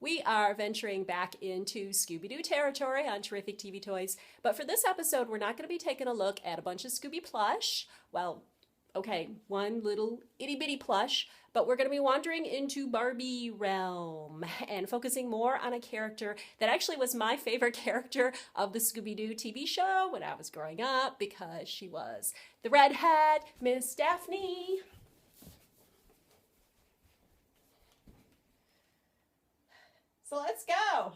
We are venturing back into Scooby-Doo territory on Terrific TV Toys, but for this episode, we're not going to be taking a look at a bunch of Scooby plush. Well, okay, one little itty-bitty plush, but we're going to be wandering into Barbie realm and focusing more on a character that actually was my favorite character of the Scooby-Doo TV show when I was growing up because she was the redhead, Miss Daphne. So let's go.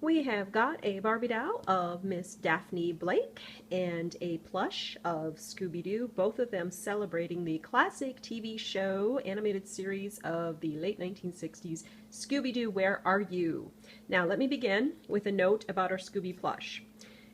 We have got a Barbie doll of Miss Daphne Blake and a plush of Scooby-Doo, both of them celebrating the classic TV show animated series of the late 1960s, Scooby-Doo, Where Are You? Now let me begin with a note about our Scooby plush.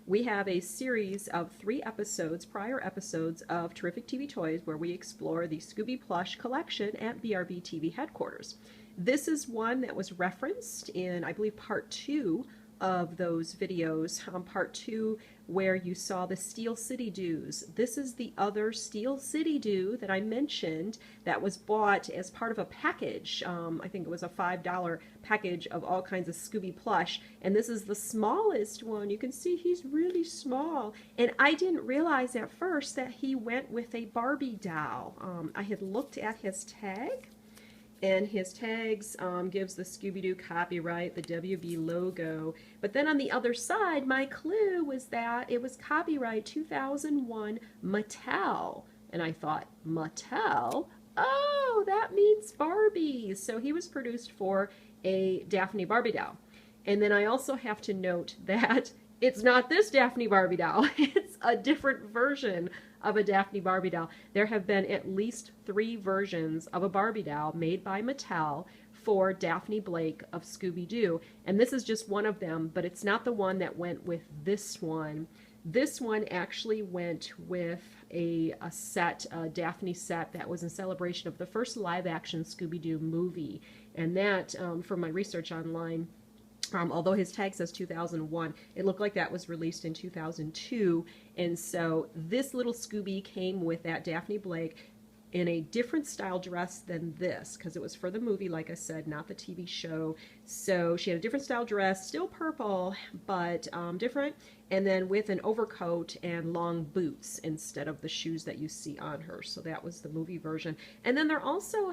We have a series of 3 episodes, prior episodes of Terrific TV Toys, where we explore the Scooby plush collection at BRBTV headquarters. This is one that was referenced in, I believe, part 2 of those videos, part 2 where you saw the Steel City Doos. This is the other Steel City Doo that I mentioned that was bought as part of a package. I think it was a $5 package of all kinds of Scooby plush, and this is the smallest one. You can see he's really small, and I didn't realize at first that he went with a Barbie doll. I had looked at his tag, and his tags gives the Scooby-Doo copyright, the WB logo. But then on the other side, my clue was that it was copyright 2001 Mattel. And I thought, Mattel? Oh, that means Barbie. So he was produced for a Daphne Barbie doll. And then I also have to note that it's not this Daphne Barbie doll. It's a different version of a Daphne Barbie doll. There have been at least 3 versions of a Barbie doll made by Mattel for Daphne Blake of Scooby-Doo, and this is just one of them, but it's not the one that went with this one. This one actually went with a Daphne set that was in celebration of the first live-action Scooby-Doo movie, and that, from my research online, although his tag says 2001, it looked like that was released in 2002, and so this little Scooby came with that Daphne Blake in a different style dress than this, because it was for the movie, like I said, not the TV show. So she had a different style dress, still purple, but different, and then with an overcoat and long boots instead of the shoes that you see on her. So that was the movie version. And then there also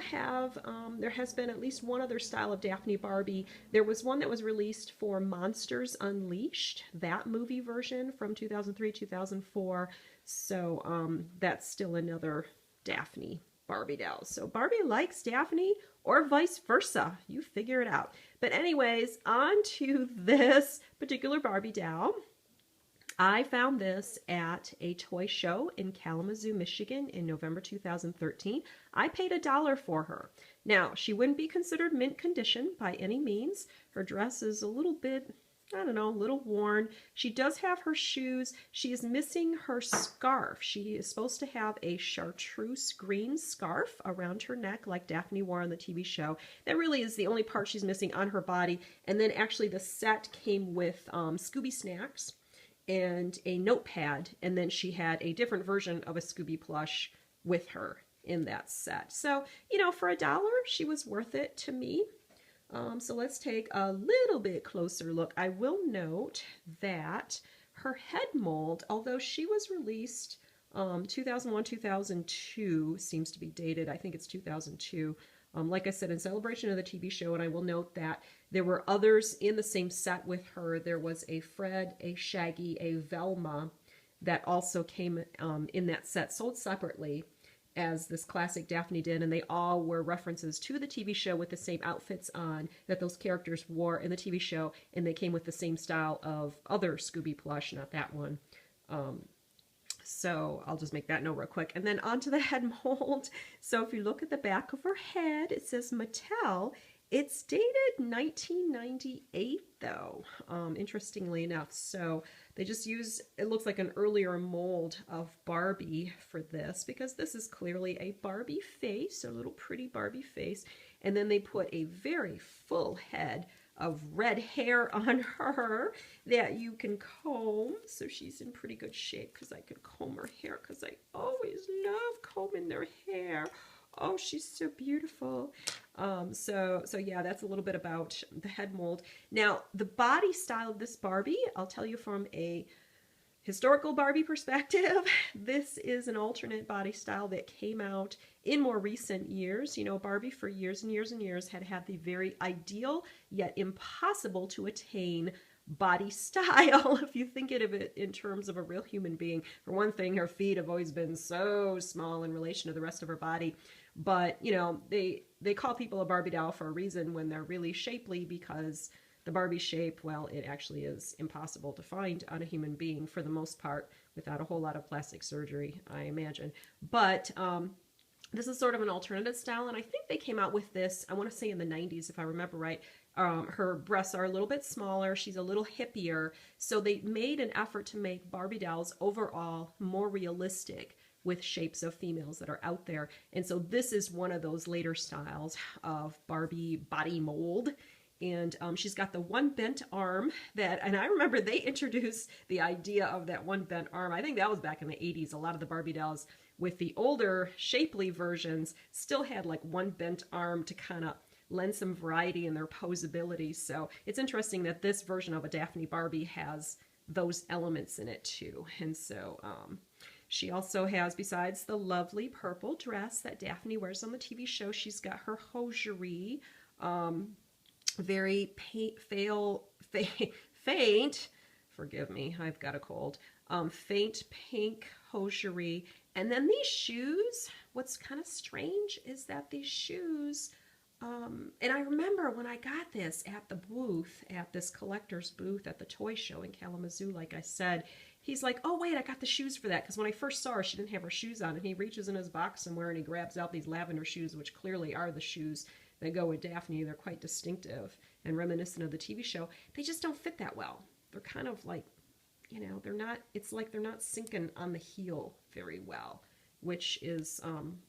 there has been at least one other style of Daphne Barbie. There was one that was released for Monsters Unleashed, that movie version from 2003, 2004. So that's still another Daphne Barbie doll. So Barbie likes Daphne or vice versa. You figure it out. But anyways, on to this particular Barbie doll. I found this at a toy show in Kalamazoo, Michigan in November 2013. I paid $1 for her. Now, she wouldn't be considered mint condition by any means. Her dress is a little bit, I don't know, a little worn. She does have her shoes. She is missing her scarf. She is supposed to have a chartreuse green scarf around her neck like Daphne wore on the TV show. That really is the only part she's missing on her body. And then actually the set came with Scooby snacks and a notepad, and then she had a different version of a Scooby plush with her in that set. So, you know, for $1, she was worth it to me. So let's take a little bit closer look. I will note that her head mold, although she was released 2001, 2002, seems to be dated. I think it's 2002. Like I said, in celebration of the TV show, and I will note that there were others in the same set with her. There was a Fred, a Shaggy, a Velma that also came in that set, sold separately as this classic Daphne did, and they all were references to the TV show with the same outfits on that those characters wore in the TV show, and they came with the same style of other Scooby plush, not that one. So I'll just make that note real quick. And then onto the head mold. So if you look at the back of her head, it says Mattel. It's dated 1998 though, interestingly enough. So they just use, it looks like an earlier mold of Barbie for this, because this is clearly a Barbie face, a little pretty Barbie face. And then they put a very full head of red hair on her that you can comb. So she's in pretty good shape because I could comb her hair, because I always love combing their hair. Oh, she's so beautiful. So yeah, that's a little bit about the head mold. Now, the body style of this Barbie, I'll tell you from a historical Barbie perspective, this is an alternate body style that came out in more recent years. You know, Barbie for years and years and years had had the very ideal yet impossible to attain body style if you think of it in terms of a real human being. For one thing, her feet have always been so small in relation to the rest of her body. But, you know, they call people a Barbie doll for a reason when they're really shapely, because the Barbie shape, well, it actually is impossible to find on a human being for the most part without a whole lot of plastic surgery, I imagine. But this is sort of an alternative style, and I think they came out with this, I want to say in the 90s, if I remember right. Her breasts are a little bit smaller. She's a little hippier. So they made an effort to make Barbie dolls overall more realistic with shapes of females that are out there. And so this is one of those later styles of Barbie body mold. And she's got the one bent arm that, and I remember they introduced the idea of that one bent arm. I think that was back in the 80s. A lot of the Barbie dolls with the older shapely versions still had like one bent arm to kind of lend some variety in their posability. So it's interesting that this version of a Daphne Barbie has those elements in it too. And so she also has, besides the lovely purple dress that Daphne wears on the TV show, she's got her hosiery, very faint, forgive me, I've got a cold, faint pink hosiery. And then these shoes, what's kind of strange is that these shoes, and I remember when I got this at the booth, at this collector's booth at the toy show in Kalamazoo, like I said, he's like, oh wait, I got the shoes for that. Because when I first saw her, she didn't have her shoes on. And he reaches in his box somewhere and he grabs out these lavender shoes, which clearly are the shoes that go with Daphne. They're quite distinctive and reminiscent of the TV show. They just don't fit that well. They're kind of like, you know, they're not, it's like they're not sinking on the heel very well, which is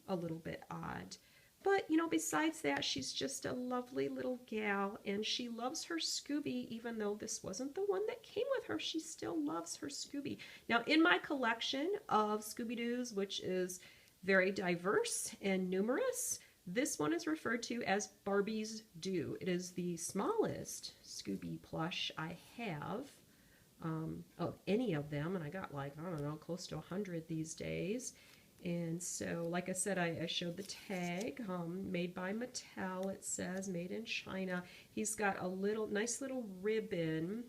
a little bit odd. But, you know, besides that, she's just a lovely little gal, and she loves her Scooby, even though this wasn't the one that came with her. She still loves her Scooby. Now, in my collection of Scooby-Doos, which is very diverse and numerous, this one is referred to as Barbie's Doo. It is the smallest Scooby plush I have of any of them, and I got like, I don't know, close to 100 these days. And so, like I said, I showed the tag, made by Mattel. It says made in China. He's got a little, nice little ribbon,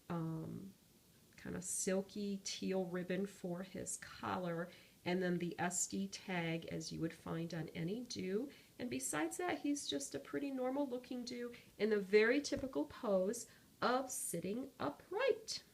kind of silky teal ribbon for his collar, and then the SD tag as you would find on any Doo. And besides that, he's just a pretty normal looking Doo in the very typical pose of sitting upright.